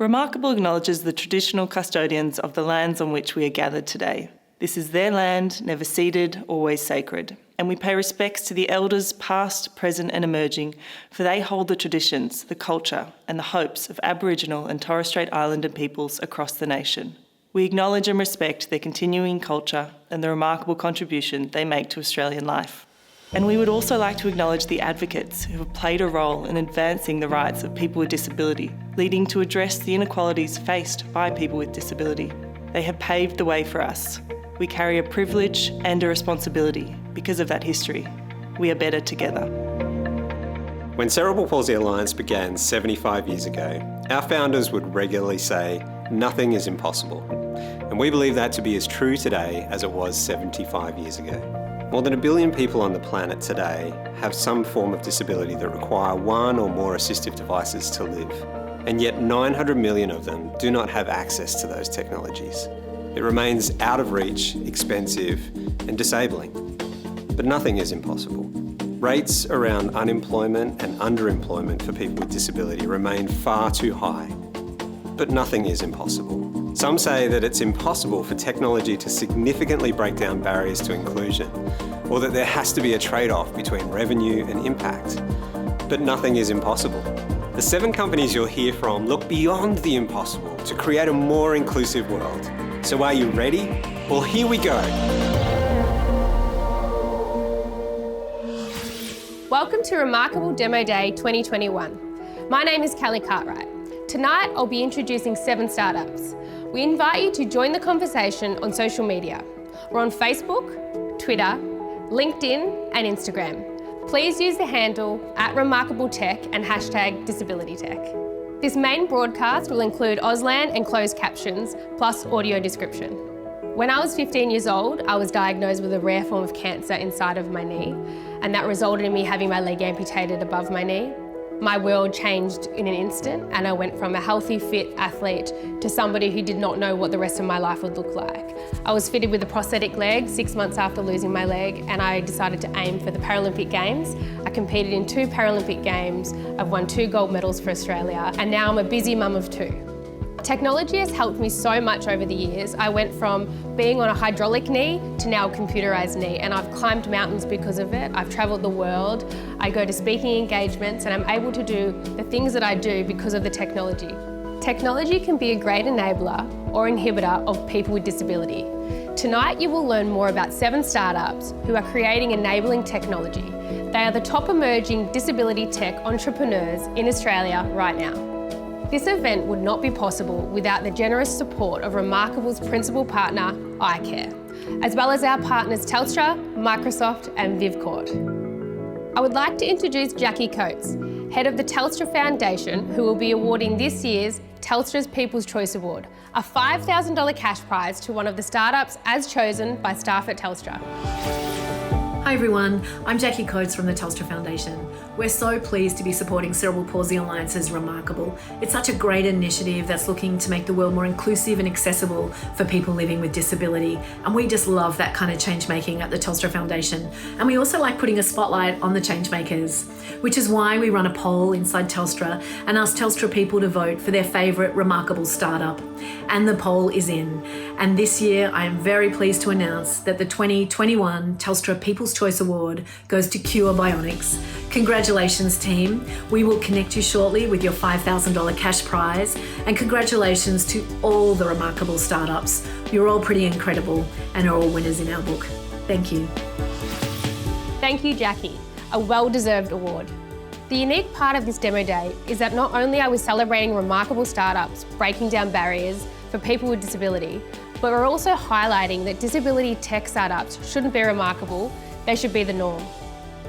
Remarkable acknowledges the traditional custodians of the lands on which we are gathered today. This is their land, never ceded, always sacred. And we pay respects to the elders past, present and emerging, for they hold the traditions, the culture and the hopes of Aboriginal and Torres Strait Islander peoples across the nation. We acknowledge and respect their continuing culture and the remarkable contribution they make to Australian life. And we would also like to acknowledge the advocates who have played a role in advancing the rights of people with disability, leading to address the inequalities faced by people with disability. They have paved the way for us. We carry a privilege and a responsibility because of that history. We are better together. When Cerebral Palsy Alliance began 75 years ago, our founders would regularly say, "Nothing is impossible." And we believe that to be as true today as it was 75 years ago. More than 1 billion people on the planet today have some form of disability that require one or more assistive devices to live. And yet 900 million of them do not have access to those technologies. It remains out of reach, expensive and disabling. But nothing is impossible. Rates around unemployment and underemployment for people with disability remain far too high. But nothing is impossible. Some say that it's impossible for technology to significantly break down barriers to inclusion, or that there has to be a trade-off between revenue and impact. But nothing is impossible. The 7 companies you'll hear from look beyond the impossible to create a more inclusive world. So are you ready? Well, here we go. Welcome to Remarkable Demo Day 2021. My name is Kelly Cartwright. Tonight, I'll be introducing 7 startups. We invite you to join the conversation on social media. We're on Facebook, Twitter, LinkedIn and Instagram. Please use the handle @RemarkableTech and #DisabilityTech. This main broadcast will include Auslan and closed captions, plus audio description. When I was 15 years old, I was diagnosed with a rare form of cancer inside of my knee, and that resulted in me having my leg amputated above my knee. My world changed in an instant, and I went from a healthy, fit athlete to somebody who did not know what the rest of my life would look like. I was fitted with a prosthetic leg 6 months after losing my leg, and I decided to aim for the Paralympic Games. I competed in 2 Paralympic Games, I've won 2 gold medals for Australia, and now I'm a busy mum of 2. Technology has helped me so much over the years. I went from being on a hydraulic knee to now a computerised knee, and I've climbed mountains because of it. I've travelled the world. I go to speaking engagements, and I'm able to do the things that I do because of the technology. Technology can be a great enabler or inhibitor of people with disability. Tonight you will learn more about 7 startups who are creating enabling technology. They are the top emerging disability tech entrepreneurs in Australia right now. This event would not be possible without the generous support of Remarkable's principal partner, iCare, as well as our partners Telstra, Microsoft and Vivcourt. I would like to introduce Jackie Coates, head of the Telstra Foundation, who will be awarding this year's Telstra's People's Choice Award, a $5,000 cash prize to one of the startups as chosen by staff at Telstra. Hi everyone, I'm Jackie Coates from the Telstra Foundation. We're so pleased to be supporting Cerebral Palsy Alliance's Remarkable. It's such a great initiative that's looking to make the world more inclusive and accessible for people living with disability. And we just love that kind of change making at the Telstra Foundation. And we also like putting a spotlight on the change makers, which is why we run a poll inside Telstra and ask Telstra people to vote for their favourite Remarkable startup. And the poll is in. And this year, I am very pleased to announce that the 2021 Telstra People's Choice Award goes to Cure Bionics. Congratulations team. We will connect you shortly with your $5,000 cash prize, and congratulations to all the Remarkable startups. You're all pretty incredible and are all winners in our book. Thank you. Thank you, Jackie. A well-deserved award. The unique part of this demo day is that not only are we celebrating remarkable startups breaking down barriers for people with disability, but we're also highlighting that disability tech startups shouldn't be remarkable, they should be the norm.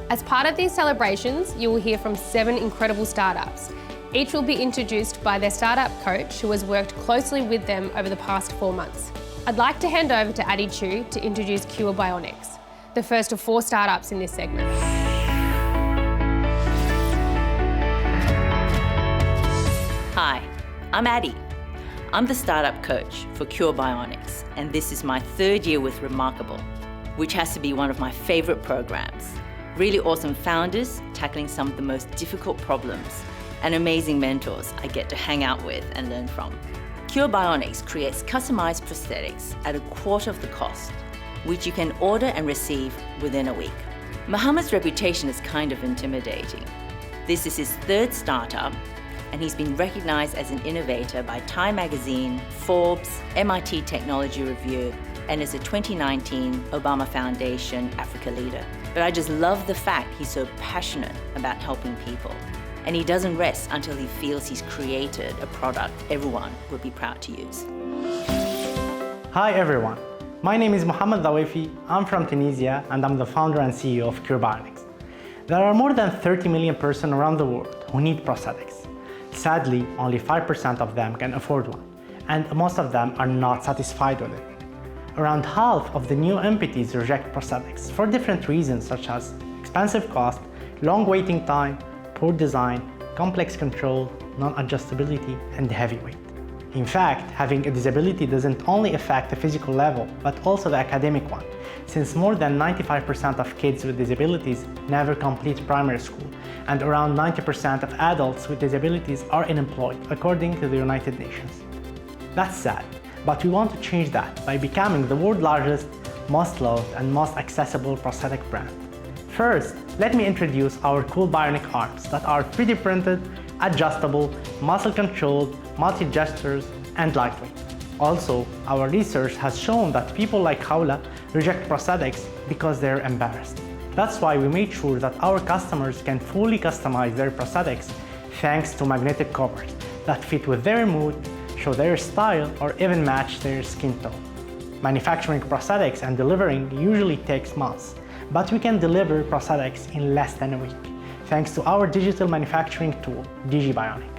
As part of these celebrations, you will hear from 7 incredible startups. Each will be introduced by their startup coach who has worked closely with them over the past 4 months. I'd like to hand over to Addie Chu to introduce Cure Bionics, the first of 4 startups in this segment. Hi, I'm Addie. I'm the startup coach for Cure Bionics, and this is my 3rd year with Remarkable, which has to be one of my favourite programs. Really awesome founders tackling some of the most difficult problems and amazing mentors I get to hang out with and learn from. Cure Bionics creates customized prosthetics at a quarter of the cost, which you can order and receive within a week. Mohammed's reputation is kind of intimidating. This is his third startup, and he's been recognized as an innovator by Time Magazine, Forbes, MIT Technology Review, and is a 2019 Obama Foundation Africa Leader. But I just love the fact he's so passionate about helping people. And he doesn't rest until he feels he's created a product everyone would be proud to use. Hi everyone, my name is Mohammed Dawifi. I'm from Tunisia and I'm the founder and CEO of Cure Bionics. There are more than 30 million persons around the world who need prosthetics. Sadly, only 5% of them can afford one, and most of them are not satisfied with it. Around half of the new amputees reject prosthetics for different reasons such as expensive cost, long waiting time, poor design, complex control, non-adjustability, and heavy weight. In fact, having a disability doesn't only affect the physical level, but also the academic one, since more than 95% of kids with disabilities never complete primary school, and around 90% of adults with disabilities are unemployed, according to the United Nations. That's sad, but we want to change that by becoming the world's largest, most loved, and most accessible prosthetic brand. First, let me introduce our cool bionic arms that are 3D printed, adjustable, muscle-controlled, multi-gestures, and lightweight. Also, our research has shown that people like Khawla reject prosthetics because they're embarrassed. That's why we made sure that our customers can fully customize their prosthetics thanks to magnetic covers that fit with their mood, show their style, or even match their skin tone. Manufacturing prosthetics and delivering usually takes months, but we can deliver prosthetics in less than a week, thanks to our digital manufacturing tool, Bionic.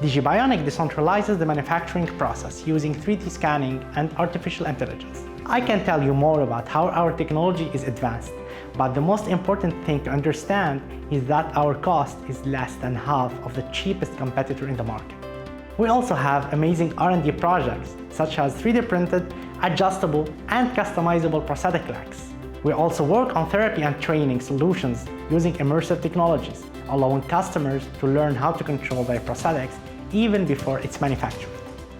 Bionic decentralizes the manufacturing process using 3D scanning and artificial intelligence. I can tell you more about how our technology is advanced, but the most important thing to understand is that our cost is less than half of the cheapest competitor in the market. We also have amazing R&D projects, such as 3D printed, adjustable, and customizable prosthetic legs. We also work on therapy and training solutions using immersive technologies, allowing customers to learn how to control their prosthetics even before it's manufactured.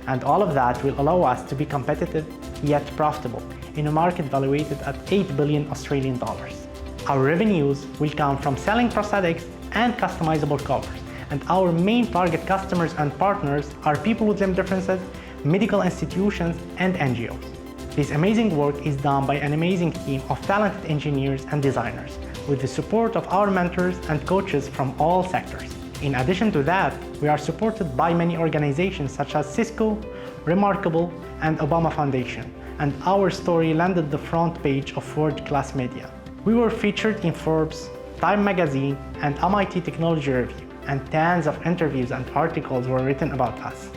And all of that will allow us to be competitive yet profitable in a market valuated at 8 billion Australian dollars. Our revenues will come from selling prosthetics and customizable covers, and our main target customers and partners are people with limb differences, medical institutions, and NGOs. This amazing work is done by an amazing team of talented engineers and designers, with the support of our mentors and coaches from all sectors. In addition to that, we are supported by many organizations such as Cisco, Remarkable, and Obama Foundation, and our story landed the front page of world-class media. We were featured in Forbes, Time Magazine, and MIT Technology Review, and tons of interviews and articles were written about us.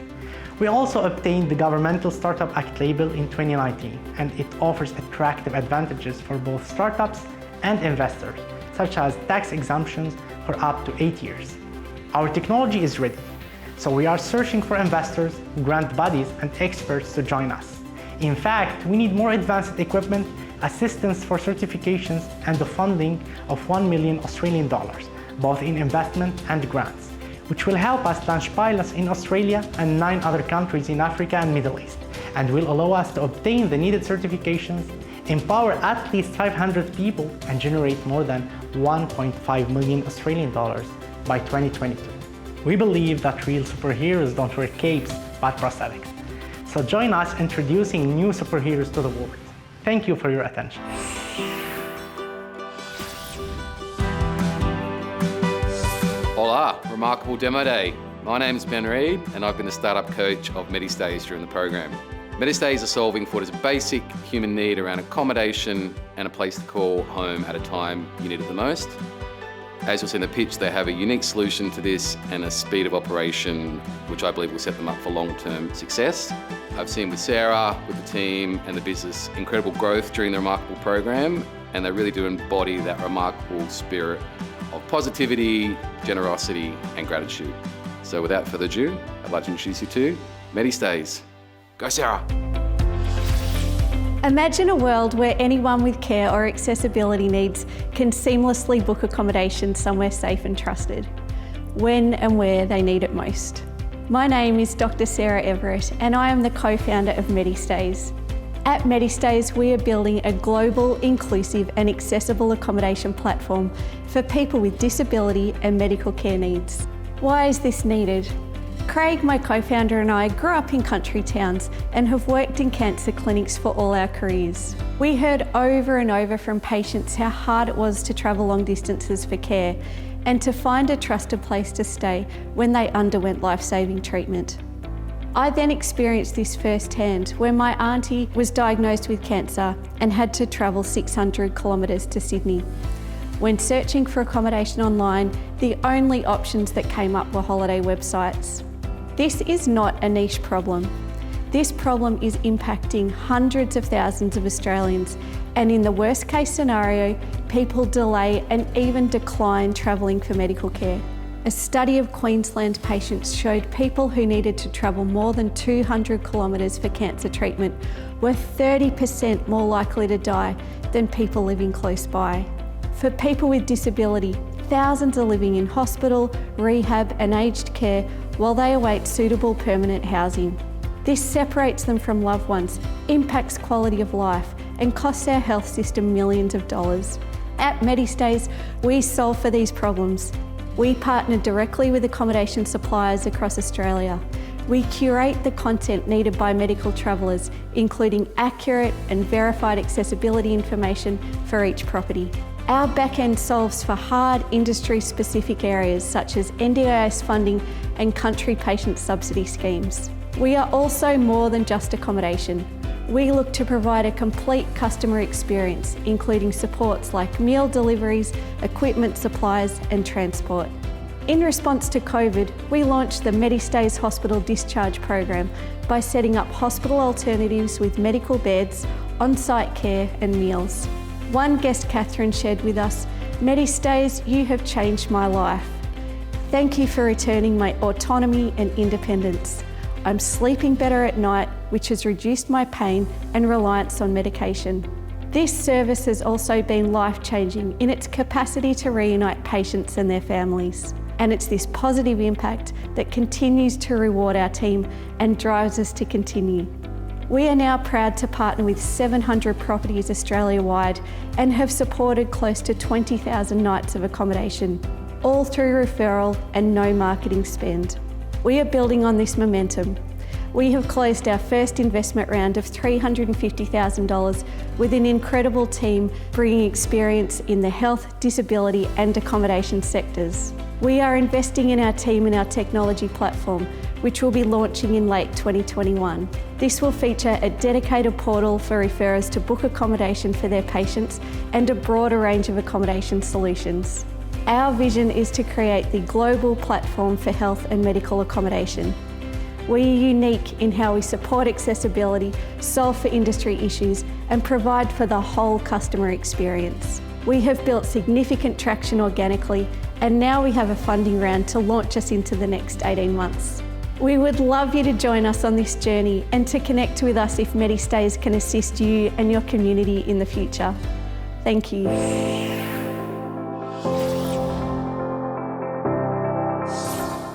We also obtained the Governmental Startup Act label in 2019, and it offers attractive advantages for both startups and investors, such as tax exemptions for up to 8 years. Our technology is ready, so we are searching for investors, grant bodies, and experts to join us. In fact, we need more advanced equipment, assistance for certifications, and the funding of 1 million Australian dollars, both in investment and grants, which will help us launch pilots in Australia and 9 other countries in Africa and Middle East, and will allow us to obtain the needed certifications, empower at least 500 people, and generate more than 1.5 million Australian dollars by 2022. We believe that real superheroes don't wear capes, but prosthetics. So join us introducing new superheroes to the world. Thank you for your attention. Hola, remarkable demo day. My name is Ben Reid and I've been the startup coach of MediStays during the program. MediStays are solving for what is a basic human need around accommodation and a place to call home at a time you need it the most. As you'll see in the pitch, they have a unique solution to this and a speed of operation which I believe will set them up for long-term success. I've seen with Sarah, with the team and the business incredible growth during the Remarkable program, and they really do embody that remarkable spirit of positivity, generosity and gratitude. So without further ado, I'd like to introduce you to MediStays. Go Sarah! Imagine a world where anyone with care or accessibility needs can seamlessly book accommodation somewhere safe and trusted. when and where they need it most. My name is Dr. Sarah Everett and I am the co-founder of MediStays. At MediStays, we are building a global, inclusive and accessible accommodation platform for people with disability and medical care needs. Why is this needed? Craig, my co-founder, and I grew up in country towns and have worked in cancer clinics for all our careers. We heard over and over from patients how hard it was to travel long distances for care and to find a trusted place to stay when they underwent life-saving treatment. I then experienced this firsthand when my auntie was diagnosed with cancer and had to travel 600 kilometres to Sydney. When searching for accommodation online, the only options that came up were holiday websites. This is not a niche problem. This problem is impacting hundreds of thousands of Australians, and in the worst case scenario, people delay and even decline travelling for medical care. A study of Queensland patients showed people who needed to travel more than 200 kilometres for cancer treatment were 30% more likely to die than people living close by. For people with disability, thousands are living in hospital, rehab and aged care while they await suitable permanent housing. This separates them from loved ones, impacts quality of life and costs our health system millions of dollars. At MediStays, we solve for these problems. We partner directly with accommodation suppliers across Australia. We curate the content needed by medical travellers, including accurate and verified accessibility information for each property. Our backend solves for hard industry-specific areas such as NDIS funding and country patient subsidy schemes. We are also more than just accommodation. We look to provide a complete customer experience, including supports like meal deliveries, equipment supplies and transport. In response to COVID, we launched the MediStays Hospital Discharge Program by setting up hospital alternatives with medical beds, on-site care and meals. One guest, Catherine, shared with us, "MediStays, you have changed my life. Thank you for returning my autonomy and independence. I'm sleeping better at night, which has reduced my pain and reliance on medication." This service has also been life-changing in its capacity to reunite patients and their families. And it's this positive impact that continues to reward our team and drives us to continue. We are now proud to partner with 700 properties Australia-wide and have supported close to 20,000 nights of accommodation, all through referral and no marketing spend. We are building on this momentum. We have closed our first investment round of $350,000 with an incredible team bringing experience in the health, disability and accommodation sectors. We are investing in our team and our technology platform, which will be launching in late 2021. This will feature a dedicated portal for referrers to book accommodation for their patients and a broader range of accommodation solutions. Our vision is to create the global platform for health and medical accommodation. We are unique in how we support accessibility, solve for industry issues, and provide for the whole customer experience. We have built significant traction organically, and now we have a funding round to launch us into the next 18 months. We would love you to join us on this journey and to connect with us if MediStays can assist you and your community in the future. Thank you.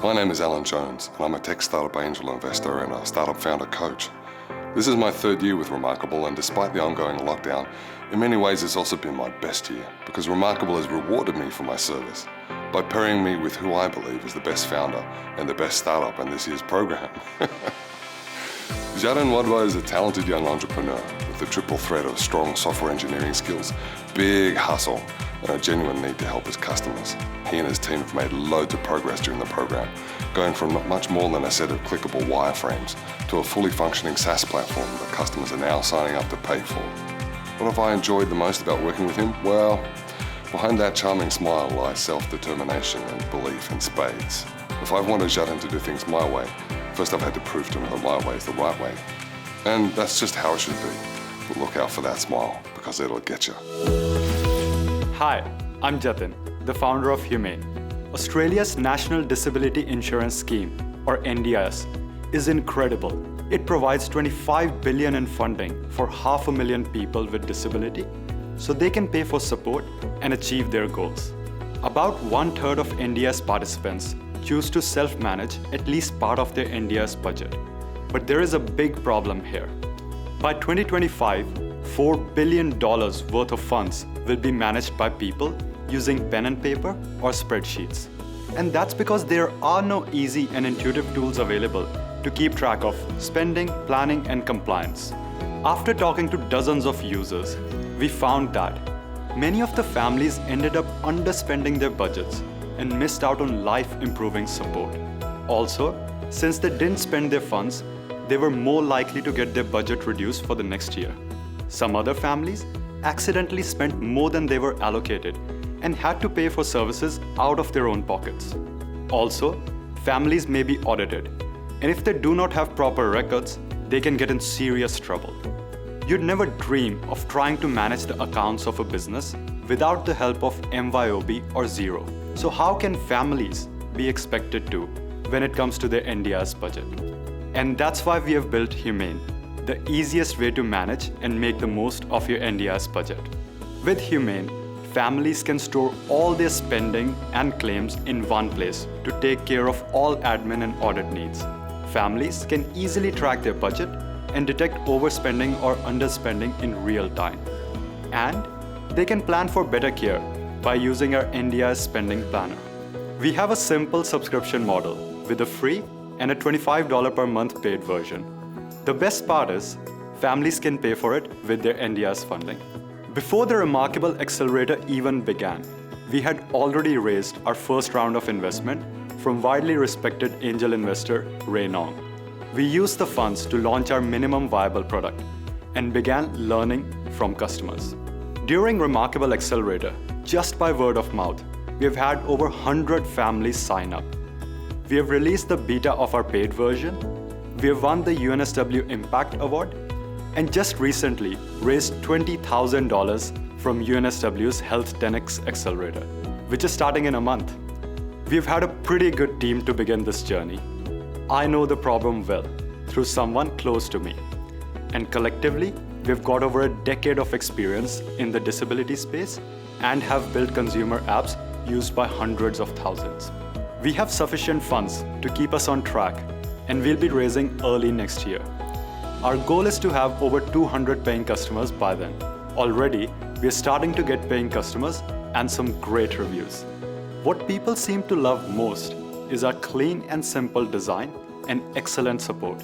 My name is Alan Jones, and I'm a tech startup angel investor and a startup founder coach. This is my third year with Remarkable, and despite the ongoing lockdown, in many ways it's also been my best year because Remarkable has rewarded me for my service by pairing me with who I believe is the best founder and the best startup in this year's program. Jardin Wadwa is a talented young entrepreneur with the triple threat of strong software engineering skills, big hustle, and a genuine need to help his customers. He and his team have made loads of progress during the program, going from not much more than a set of clickable wireframes to a fully functioning SaaS platform that customers are now signing up to pay for. What have I enjoyed the most about working with him? Well, behind that charming smile lies self-determination and belief in spades. If I've wanted Jardin to do things my way, first I've had to prove to him that my way is the right way. And that's just how it should be. But look out for that smile, because it'll get you. Hi, I'm Jatin, the founder of Humane. Australia's National Disability Insurance Scheme, or NDIS, is incredible. It provides $25 billion in funding for 500,000 people with disability so they can pay for support and achieve their goals. About 1/3 of NDIS participants choose to self-manage at least part of their NDIS budget. But there is a big problem here. By 2025, $4 billion worth of funds will be managed by people using pen and paper or spreadsheets. And that's because there are no easy and intuitive tools available to keep track of spending, planning, and compliance. After talking to dozens of users, we found that many of the families ended up underspending their budgets and missed out on life-improving support. Also, since they didn't spend their funds, they were more likely to get their budget reduced for the next year. Some other families accidentally spent more than they were allocated and had to pay for services out of their own pockets. Also, families may be audited, and if they do not have proper records, they can get in serious trouble. You'd never dream of trying to manage the accounts of a business without the help of MYOB or Xero. So how can families be expected to when it comes to their NDIS budget? And that's why we have built Humane, the easiest way to manage and make the most of your NDIS budget. With Humane, families can store all their spending and claims in one place to take care of all admin and audit needs. Families can easily track their budget and detect overspending or underspending in real time. And they can plan for better care by using our NDIS spending planner. We have a simple subscription model with a free and a $25 per month paid version. The best part is, families can pay for it with their NDIS funding. Before the Remarkable Accelerator even began, we had already raised our first round of investment from widely respected angel investor Ray Nong. We used the funds to launch our minimum viable product and began learning from customers. During Remarkable Accelerator, just by word of mouth, we have had over 100 families sign up. We have released the beta of our paid version, we have won the UNSW Impact Award, and just recently raised $20,000 from UNSW's Health 10X Accelerator, which is starting in a month. We've had a pretty good team to begin this journey. I know the problem well, through someone close to me. And collectively, we've got over a decade of experience in the disability space and have built consumer apps used by hundreds of thousands. We have sufficient funds to keep us on track, and we'll be raising early next year. Our goal is to have over 200 paying customers by then. Already, we're starting to get paying customers and some great reviews. What people seem to love most is our clean and simple design and excellent support.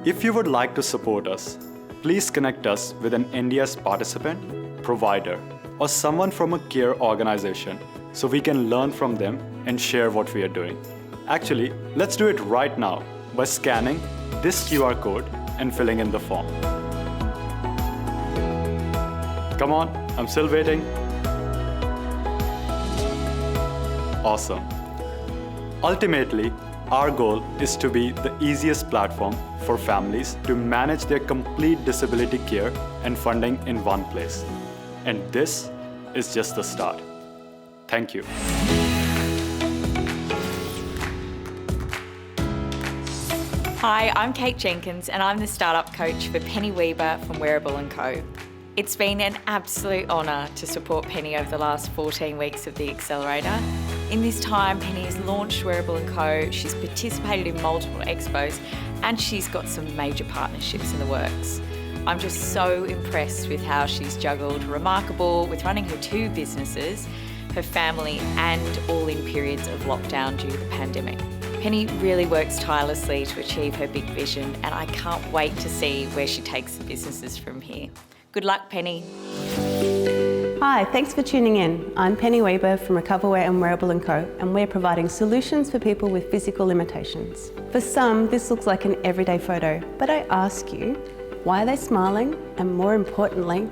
If you would like to support us, please connect us with an NDIS participant, provider, or someone from a care organization so we can learn from them and share what we are doing. Actually, let's do it right now by scanning this QR code and filling in the form. Come on, I'm still waiting. Awesome. Ultimately, our goal is to be the easiest platform for families to manage their complete disability care and funding in one place. And this is just the start. Thank you. Hi, I'm Kate Jenkins and I'm the startup coach for Penny Weber from Wearable and Co. It's been an absolute honour to support Penny over the last 14 weeks of the Accelerator. In this time, Penny has launched Wearable and Co, she's participated in multiple expos and she's got some major partnerships in the works. I'm just so impressed with how she's juggled Remarkable with running her 2 businesses, her family and all in periods of lockdown due to the pandemic. Penny really works tirelessly to achieve her big vision and I can't wait to see where she takes the businesses from here. Good luck, Penny. Hi, thanks for tuning in. I'm Penny Weber from Recoverwear and Wearable and Co, and we're providing solutions for people with physical limitations. For some, this looks like an everyday photo, but I ask you, why are they smiling? And more importantly,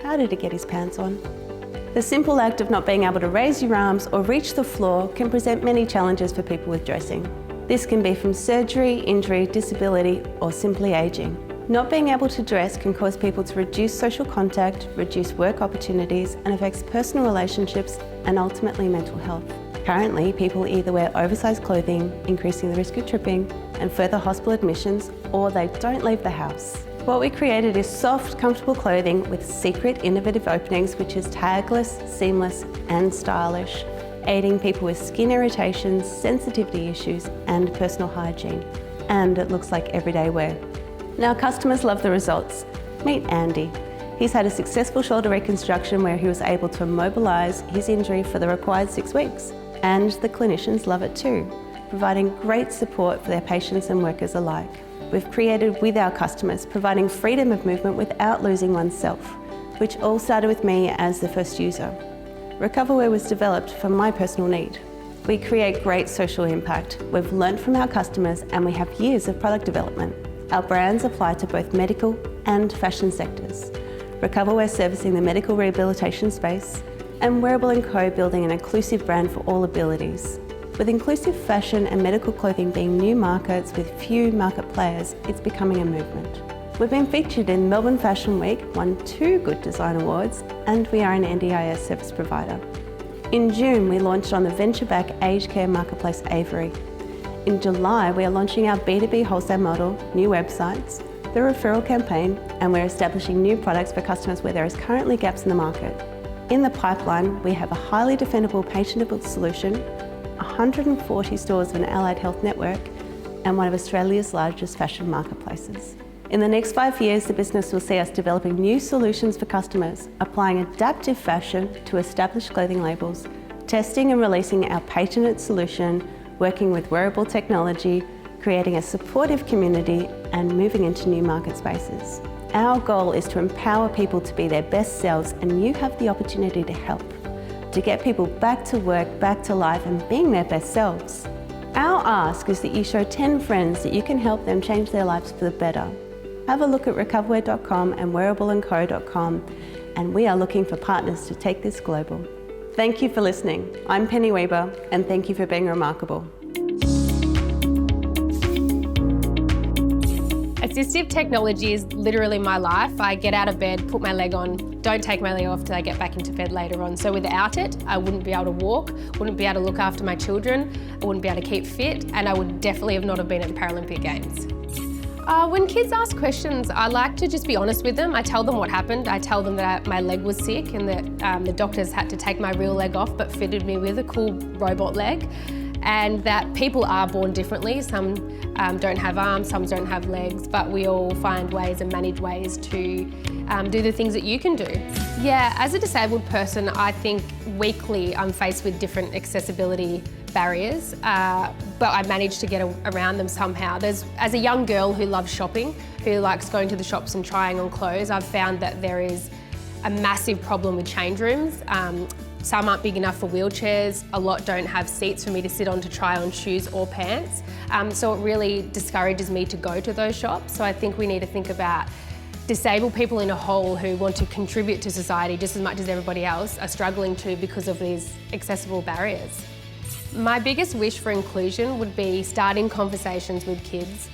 how did he get his pants on? The simple act of not being able to raise your arms or reach the floor can present many challenges for people with dressing. This can be from surgery, injury, disability, or simply aging. Not being able to dress can cause people to reduce social contact, reduce work opportunities, and affects personal relationships and ultimately mental health. Currently, people either wear oversized clothing, increasing the risk of tripping and further hospital admissions, or they don't leave the house. What we created is soft, comfortable clothing with secret, innovative openings, which is tagless, seamless, and stylish. aiding people with skin irritations, sensitivity issues, and personal hygiene. And it looks like everyday wear. Now, customers love the results. Meet Andy. He's had a successful shoulder reconstruction where he was able to immobilise his injury for the required 6 weeks. And the clinicians love it too, providing great support for their patients and workers alike. We've created with our customers, providing freedom of movement without losing oneself, which all started with me as the first user. Recoverwear was developed for my personal need. We create great social impact. We've learnt from our customers and we have years of product development. Our brands apply to both medical and fashion sectors. Recoverwear servicing the medical rehabilitation space, and Wearable and Co building an inclusive brand for all abilities. With inclusive fashion and medical clothing being new markets with few market players, it's becoming a movement. We've been featured in Melbourne Fashion Week, won 2 Good Design Awards, and we are an NDIS service provider. In June, we launched on the venture-backed aged care marketplace Avery. In July, we are launching our B2B wholesale model, new websites, the referral campaign, and we're establishing new products for customers where there is currently gaps in the market. In the pipeline, we have a highly defendable patentable solution, 140 stores of an allied health network, and one of Australia's largest fashion marketplaces. In the next 5 years, the business will see us developing new solutions for customers, applying adaptive fashion to established clothing labels, testing and releasing our patented solution, working with wearable technology, creating a supportive community, and moving into new market spaces. Our goal is to empower people to be their best selves, and you have the opportunity to help, to get people back to work, back to life, and being their best selves. Our ask is that you show 10 friends that you can help them change their lives for the better. Have a look at recoverwear.com and wearableandco.com, and we are looking for partners to take this global. Thank you for listening. I'm Penny Weber, and thank you for being remarkable. Assistive technology is literally my life. I get out of bed, put my leg on, don't take my leg off till I get back into bed later on. So without it, I wouldn't be able to walk, wouldn't be able to look after my children, I wouldn't be able to keep fit, and I would definitely have not been at the Paralympic Games. When kids ask questions, I like to just be honest with them. I tell them what happened. I tell them that my leg was sick and that the doctors had to take my real leg off but fitted me with a cool robot leg, and that people are born differently. Some don't have arms, some don't have legs, but we all find ways and manage ways to do the things that you can do. Yeah, as a disabled person, I think weekly I'm faced with different accessibility barriers, but I managed to get around them somehow. As a young girl who loves shopping, who likes going to the shops and trying on clothes, I've found that there is a massive problem with change rooms. Some aren't big enough for wheelchairs, a lot don't have seats for me to sit on to try on shoes or pants, so it really discourages me to go to those shops. So I think we need to think about disabled people in a whole who want to contribute to society just as much as everybody else are struggling to because of these accessible barriers. My biggest wish for inclusion would be starting conversations with kids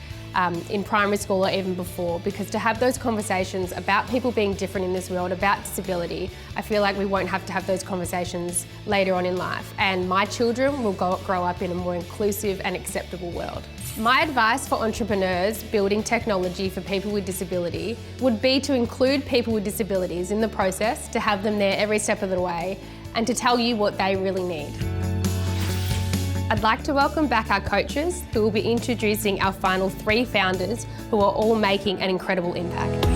in primary school or even before, because to have those conversations about people being different in this world, about disability, I feel like we won't have to have those conversations later on in life, and my children will grow up in a more inclusive and acceptable world. My advice for entrepreneurs building technology for people with disability would be to include people with disabilities in the process, to have them there every step of the way, and to tell you what they really need. I'd like to welcome back our coaches, who will be introducing our final 3 founders who are all making an incredible impact.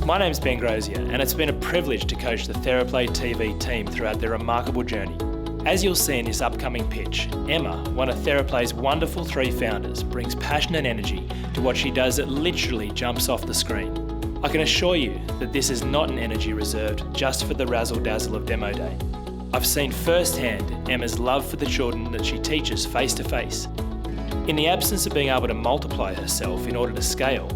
My name's Ben Grosier, and it's been a privilege to coach the TheraplayTV team throughout their remarkable journey. As you'll see in this upcoming pitch, Emma, one of Theraplay's wonderful 3 founders, brings passion and energy to what she does that literally jumps off the screen. I can assure you that this is not an energy reserved just for the razzle-dazzle of demo day. I've seen firsthand Emma's love for the children that she teaches face to face. In the absence of being able to multiply herself in order to scale,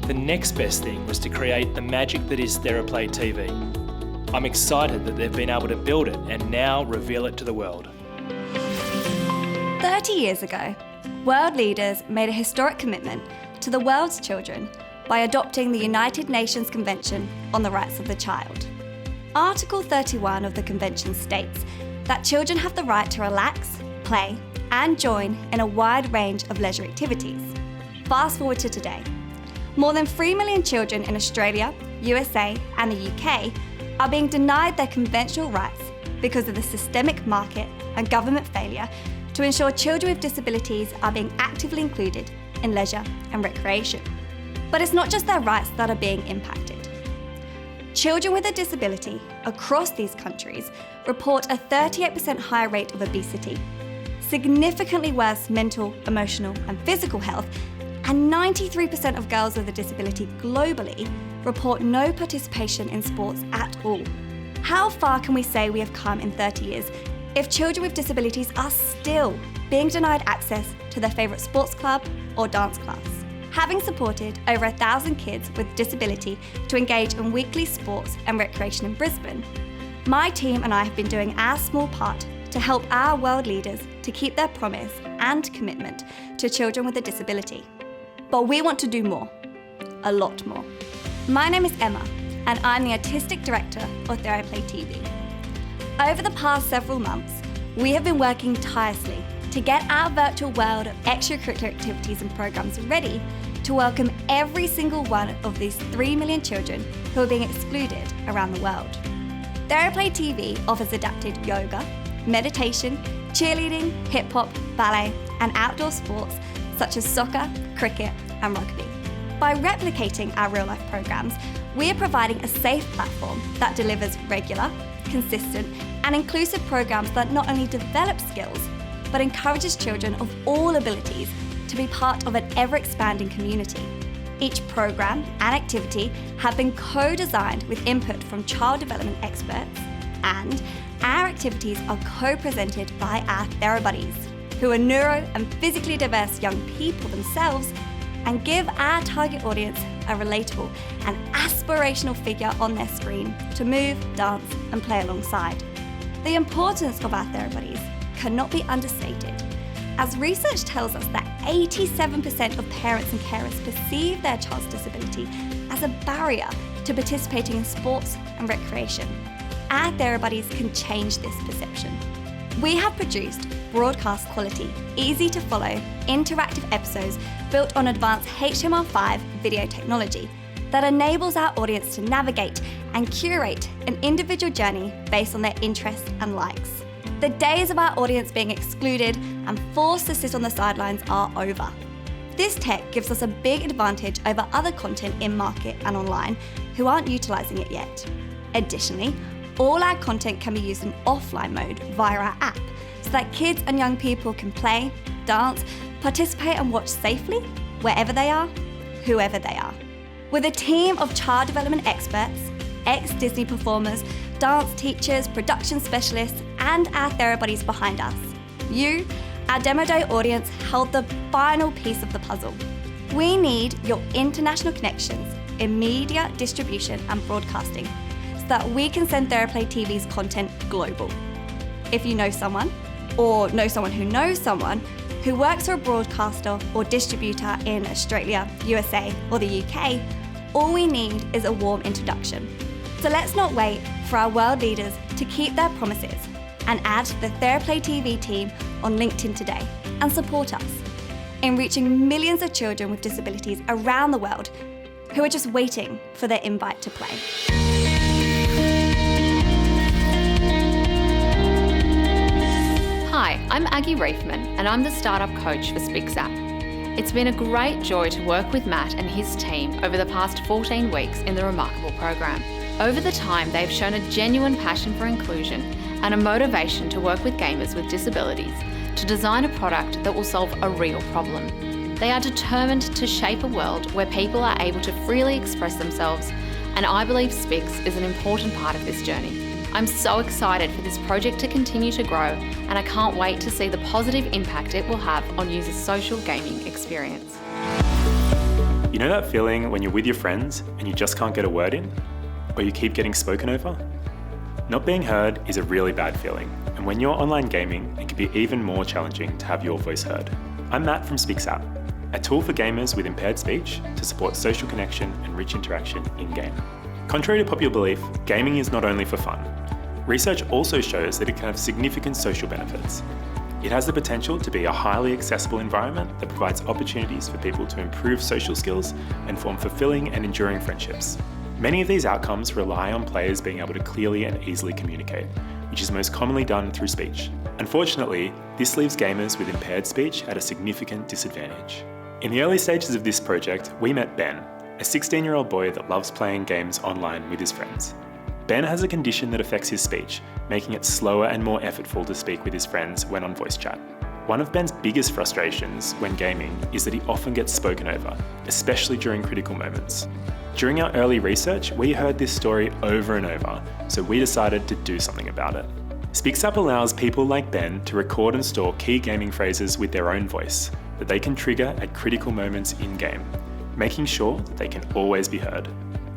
the next best thing was to create the magic that is TheraplayTV. I'm excited that they've been able to build it and now reveal it to the world. 30 years ago, world leaders made a historic commitment to the world's children by adopting the United Nations Convention on the Rights of the Child. Article 31 of the Convention states that children have the right to relax, play, and join in a wide range of leisure activities. Fast forward to today. More than 3 million children in Australia, USA, and the UK are being denied their conventional rights because of the systemic market and government failure to ensure children with disabilities are being actively included in leisure and recreation. But it's not just their rights that are being impacted. Children with a disability across these countries report a 38% higher rate of obesity, significantly worse mental, emotional, and physical health, and 93% of girls with a disability globally report no participation in sports at all. How far can we say we have come in 30 years if children with disabilities are still being denied access to their favourite sports club or dance class? Having supported over 1,000 kids with disability to engage in weekly sports and recreation in Brisbane, my team and I have been doing our small part to help our world leaders to keep their promise and commitment to children with a disability. But we want to do more, a lot more. My name is Emma, and I'm the Artistic Director of TheraplayTV. Over the past several months, we have been working tirelessly to get our virtual world of extracurricular activities and programs ready to welcome every single one of these 3 million children who are being excluded around the world. TheraplayTV offers adapted yoga, meditation, cheerleading, hip-hop, ballet, and outdoor sports such as soccer, cricket, and rugby. By replicating our real-life programs, we are providing a safe platform that delivers regular, consistent, and inclusive programs that not only develop skills, but encourages children of all abilities to be part of an ever-expanding community. Each program and activity have been co-designed with input from child development experts, and our activities are co-presented by our TheraBuddies, who are neuro and physically diverse young people themselves, and give our target audience a relatable and aspirational figure on their screen to move, dance, and play alongside. The importance of our TheraBuddies cannot be understated, as research tells us that 87% of parents and carers perceive their child's disability as a barrier to participating in sports and recreation. Our TheraBuddies can change this perception. We have produced broadcast quality, easy to follow, interactive episodes built on advanced HTML5 video technology that enables our audience to navigate and curate an individual journey based on their interests and likes. The days of our audience being excluded and forced to sit on the sidelines are over. This tech gives us a big advantage over other content in market and online who aren't utilising it yet. Additionally, all our content can be used in offline mode via our app so that kids and young people can play, dance, participate and watch safely wherever they are, whoever they are. With a team of child development experts, ex-Disney performers, dance teachers, production specialists, and our TheraBuddies behind us, you, our Demo Day audience, held the final piece of the puzzle. We need your international connections in media, distribution, and broadcasting so that we can send TheraplayTV's content global. If you know someone, or know someone who works for a broadcaster or distributor in Australia, USA, or the UK, all we need is a warm introduction. So let's not wait for our world leaders to keep their promises and add the TheraplayTV team on LinkedIn today and support us in reaching millions of children with disabilities around the world who are just waiting for their invite to play. Hi, I'm Aggie Reifman and I'm the startup coach for SpixApp. It's been a great joy to work with Matt and his team over the past 14 weeks in the Remarkable program. Over the time, they've shown a genuine passion for inclusion and a motivation to work with gamers with disabilities to design a product that will solve a real problem. They are determined to shape a world where people are able to freely express themselves, and I believe Spix is an important part of this journey. I'm so excited for this project to continue to grow, and I can't wait to see the positive impact it will have on users' social gaming experience. You know that feeling when you're with your friends and you just can't get a word in? Or you keep getting spoken over? Not being heard is a really bad feeling, and when you're online gaming, it can be even more challenging to have your voice heard. I'm Matt from SpixApp, a tool for gamers with impaired speech to support social connection and rich interaction in-game. Contrary to popular belief, gaming is not only for fun. Research also shows that it can have significant social benefits. It has the potential to be a highly accessible environment that provides opportunities for people to improve social skills and form fulfilling and enduring friendships. Many of these outcomes rely on players being able to clearly and easily communicate, which is most commonly done through speech. Unfortunately, this leaves gamers with impaired speech at a significant disadvantage. In the early stages of this project, we met Ben, a 16-year-old boy that loves playing games online with his friends. Ben has a condition that affects his speech, making it slower and more effortful to speak with his friends when on voice chat. One of Ben's biggest frustrations when gaming is that he often gets spoken over, especially during critical moments. During our early research, we heard this story over and over, so we decided to do something about it. SpixApp allows people like Ben to record and store key gaming phrases with their own voice that they can trigger at critical moments in-game, making sure that they can always be heard.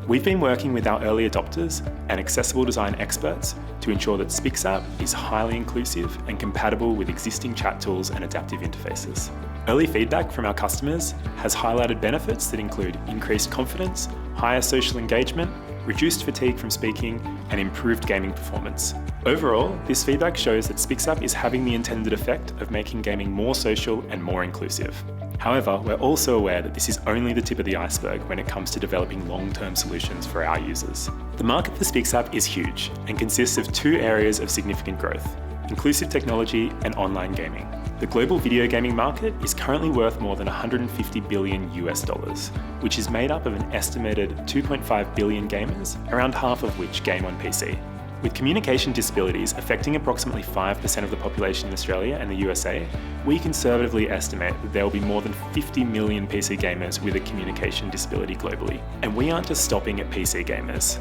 We've been working with our early adopters and accessible design experts to ensure that SpixApp is highly inclusive and compatible with existing chat tools and adaptive interfaces. Early feedback from our customers has highlighted benefits that include increased confidence, higher social engagement, reduced fatigue from speaking, and improved gaming performance. Overall, this feedback shows that SpixApp is having the intended effect of making gaming more social and more inclusive. However, we're also aware that this is only the tip of the iceberg when it comes to developing long-term solutions for our users. The market for SpixApp is huge and consists of two areas of significant growth: inclusive technology and online gaming. The global video gaming market is currently worth more than $150 billion US, which is made up of an estimated 2.5 billion gamers, around half of which game on PC. With communication disabilities affecting approximately 5% of the population in Australia and the USA, we conservatively estimate that there will be more than 50 million PC gamers with a communication disability globally. And we aren't just stopping at PC gamers.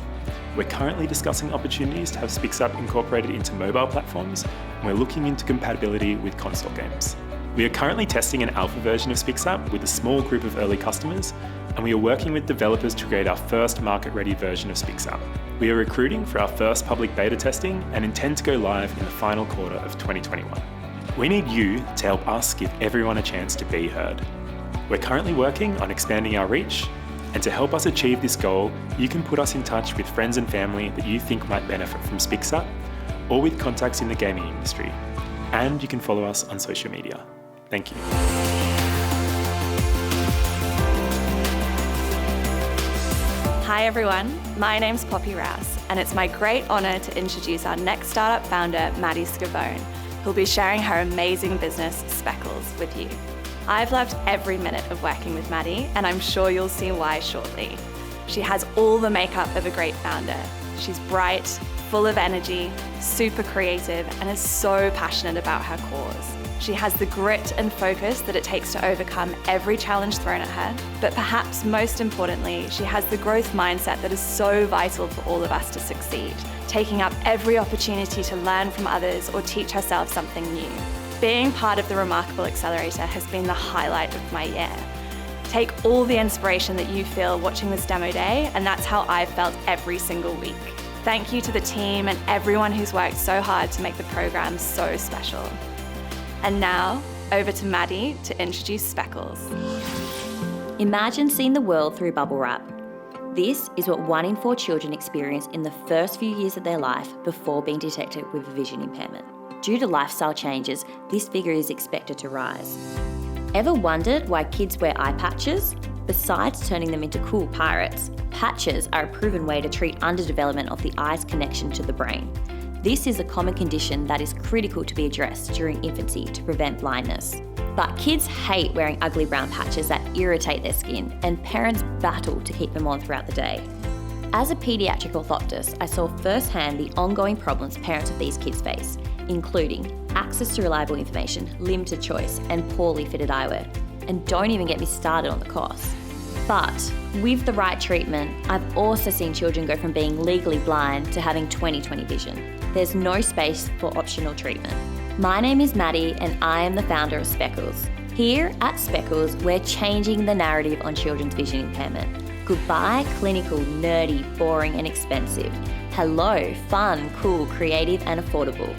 We're currently discussing opportunities to have SpixApp incorporated into mobile platforms, and we're looking into compatibility with console games. We are currently testing an alpha version of SpixApp with a small group of early customers, and we are working with developers to create our first market-ready version of SpixApp. We are recruiting for our first public beta testing and intend to go live in the final quarter of 2021. We need you to help us give everyone a chance to be heard. We're currently working on expanding our reach, and to help us achieve this goal, you can put us in touch with friends and family that you think might benefit from SpixApp, or with contacts in the gaming industry. And you can follow us on social media. Thank you. Hi everyone, my name's Poppy Rouse, and it's my great honour to introduce our next startup founder, Maddie Scavone, who'll be sharing her amazing business, Speckles, with you. I've loved every minute of working with Maddie, and I'm sure you'll see why shortly. She has all the makeup of a great founder. She's bright, full of energy, super creative, and is so passionate about her cause. She has the grit and focus that it takes to overcome every challenge thrown at her, but perhaps most importantly, she has the growth mindset that is so vital for all of us to succeed, taking up every opportunity to learn from others or teach herself something new. Being part of the Remarkable Accelerator has been the highlight of my year. Take all the inspiration that you feel watching this demo day, and that's how I've felt every single week. Thank you to the team and everyone who's worked so hard to make the program so special. And now, over to Maddie to introduce Speckles. Imagine seeing the world through bubble wrap. This is what 1 in 4 children experience in the first few years of their life before being detected with a vision impairment. Due to lifestyle changes, this figure is expected to rise. Ever wondered why kids wear eye patches? Besides turning them into cool pirates, patches are a proven way to treat underdevelopment of the eye's connection to the brain. This is a common condition that is critical to be addressed during infancy to prevent blindness. But kids hate wearing ugly brown patches that irritate their skin, and parents battle to keep them on throughout the day. As a paediatric orthoptist, I saw firsthand the ongoing problems parents of these kids face, including access to reliable information, limited choice, and poorly fitted eyewear. And don't even get me started on the cost. But with the right treatment, I've also seen children go from being legally blind to having 20/20 vision. There's no space for optional treatment. My name is Maddie, and I am the founder of Speckles. Here at Speckles, we're changing the narrative on children's vision impairment. Goodbye clinical, nerdy, boring, and expensive. Hello, fun, cool, creative, and affordable.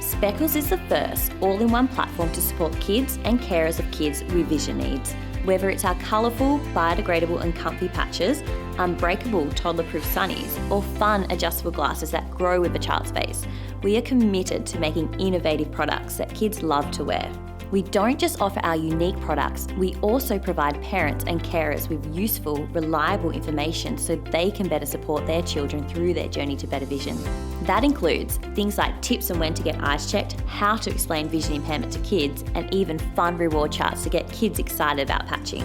Speckles is the first all-in-one platform to support kids and carers of kids with vision needs. Whether it's our colourful, biodegradable and comfy patches, unbreakable toddler-proof sunnies, or fun adjustable glasses that grow with the child's face, we are committed to making innovative products that kids love to wear. We don't just offer our unique products, we also provide parents and carers with useful, reliable information so they can better support their children through their journey to better vision. That includes things like tips on when to get eyes checked, how to explain vision impairment to kids, and even fun reward charts to get kids excited about patching.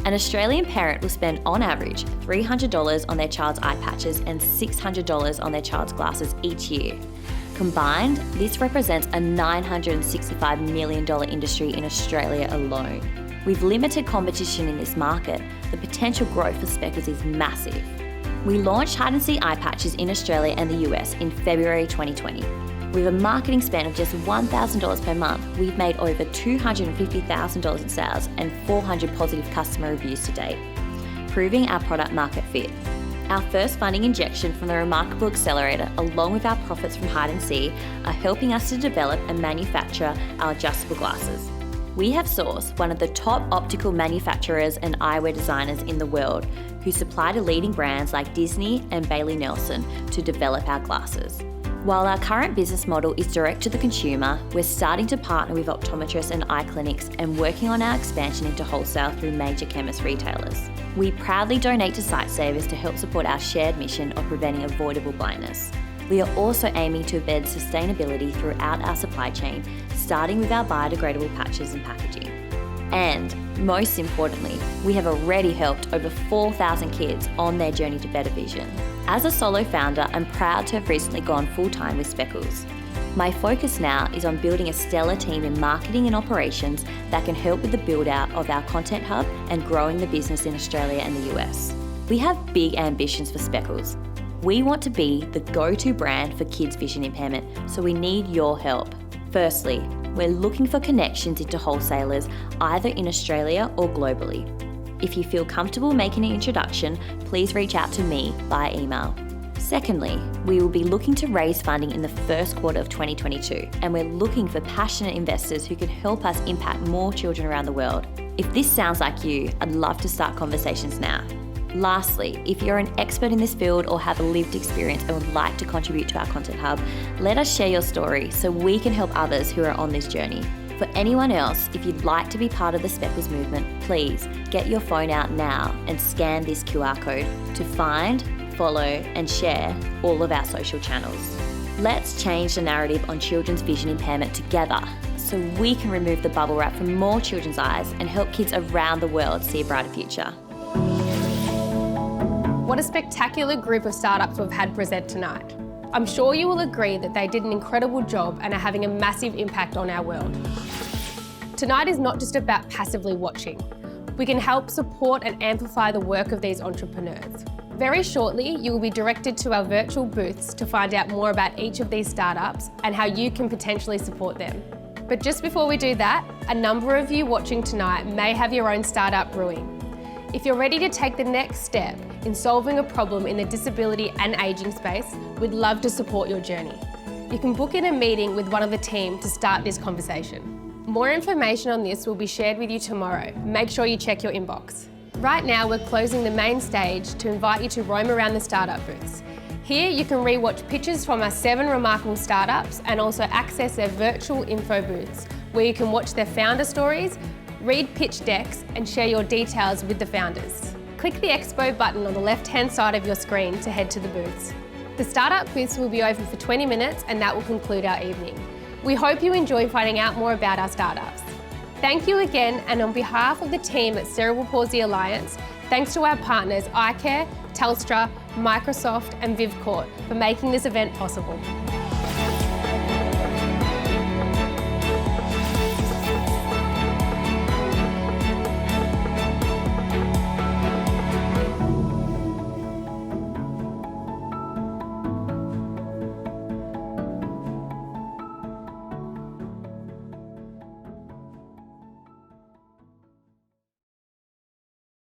An Australian parent will spend on average $300 on their child's eye patches and $600 on their child's glasses each year. Combined, this represents a $965 million industry in Australia alone. With limited competition in this market, the potential growth for Speckles is massive. We launched hide and seek eye patches in Australia and the US in February 2020. With a marketing spend of just $1,000 per month, we've made over $250,000 in sales and 400 positive customer reviews to date, proving our product market fit. Our first funding injection from the Remarkable Accelerator, along with our profits from hide and seek, are helping us to develop and manufacture our adjustable glasses. We have sourced one of the top optical manufacturers and eyewear designers in the world, who supply to leading brands like Disney and Bailey Nelson to develop our glasses. While our current business model is direct to the consumer, we're starting to partner with optometrists and eye clinics and working on our expansion into wholesale through major chemist retailers. We proudly donate to Sightsavers to help support our shared mission of preventing avoidable blindness. We are also aiming to embed sustainability throughout our supply chain, starting with our biodegradable patches and packaging. And most importantly, we have already helped over 4,000 kids on their journey to better vision. As a solo founder, I'm proud to have recently gone full-time with Speckles. My focus now is on building a stellar team in marketing and operations that can help with the build-out of our content hub and growing the business in Australia and the US. We have big ambitions for Speckles. We want to be the go-to brand for kids' vision impairment, so we need your help. Firstly, we're looking for connections into wholesalers either in Australia or globally. If you feel comfortable making an introduction, please reach out to me via email. Secondly, we will be looking to raise funding in the first quarter of 2022, and we're looking for passionate investors who can help us impact more children around the world. If this sounds like you, I'd love to start conversations now. Lastly, if you're an expert in this field or have a lived experience and would like to contribute to our content hub, let us share your story so we can help others who are on this journey. For anyone else, if you'd like to be part of the Speckles movement, please get your phone out now and scan this QR code to find, follow and share all of our social channels. Let's change the narrative on children's vision impairment together so we can remove the bubble wrap from more children's eyes and help kids around the world see a brighter future. What a spectacular group of startups we've had present tonight. I'm sure you will agree that they did an incredible job and are having a massive impact on our world. Tonight is not just about passively watching. We can help support and amplify the work of these entrepreneurs. Very shortly, you will be directed to our virtual booths to find out more about each of these startups and how you can potentially support them. But just before we do that, a number of you watching tonight may have your own startup brewing. If you're ready to take the next step in solving a problem in the disability and ageing space, we'd love to support your journey. You can book in a meeting with one of the team to start this conversation. More information on this will be shared with you tomorrow. Make sure you check your inbox. Right now, we're closing the main stage to invite you to roam around the startup booths. Here, you can re-watch pictures from our 7 remarkable startups and also access their virtual info booths, where you can watch their founder stories, read pitch decks and share your details with the founders. Click the Expo button on the left-hand side of your screen to head to the booths. The startup booths will be open for 20 minutes and that will conclude our evening. We hope you enjoy finding out more about our startups. Thank you again, and on behalf of the team at Cerebral Palsy Alliance, thanks to our partners iCare, Telstra, Microsoft and VivCourt for making this event possible.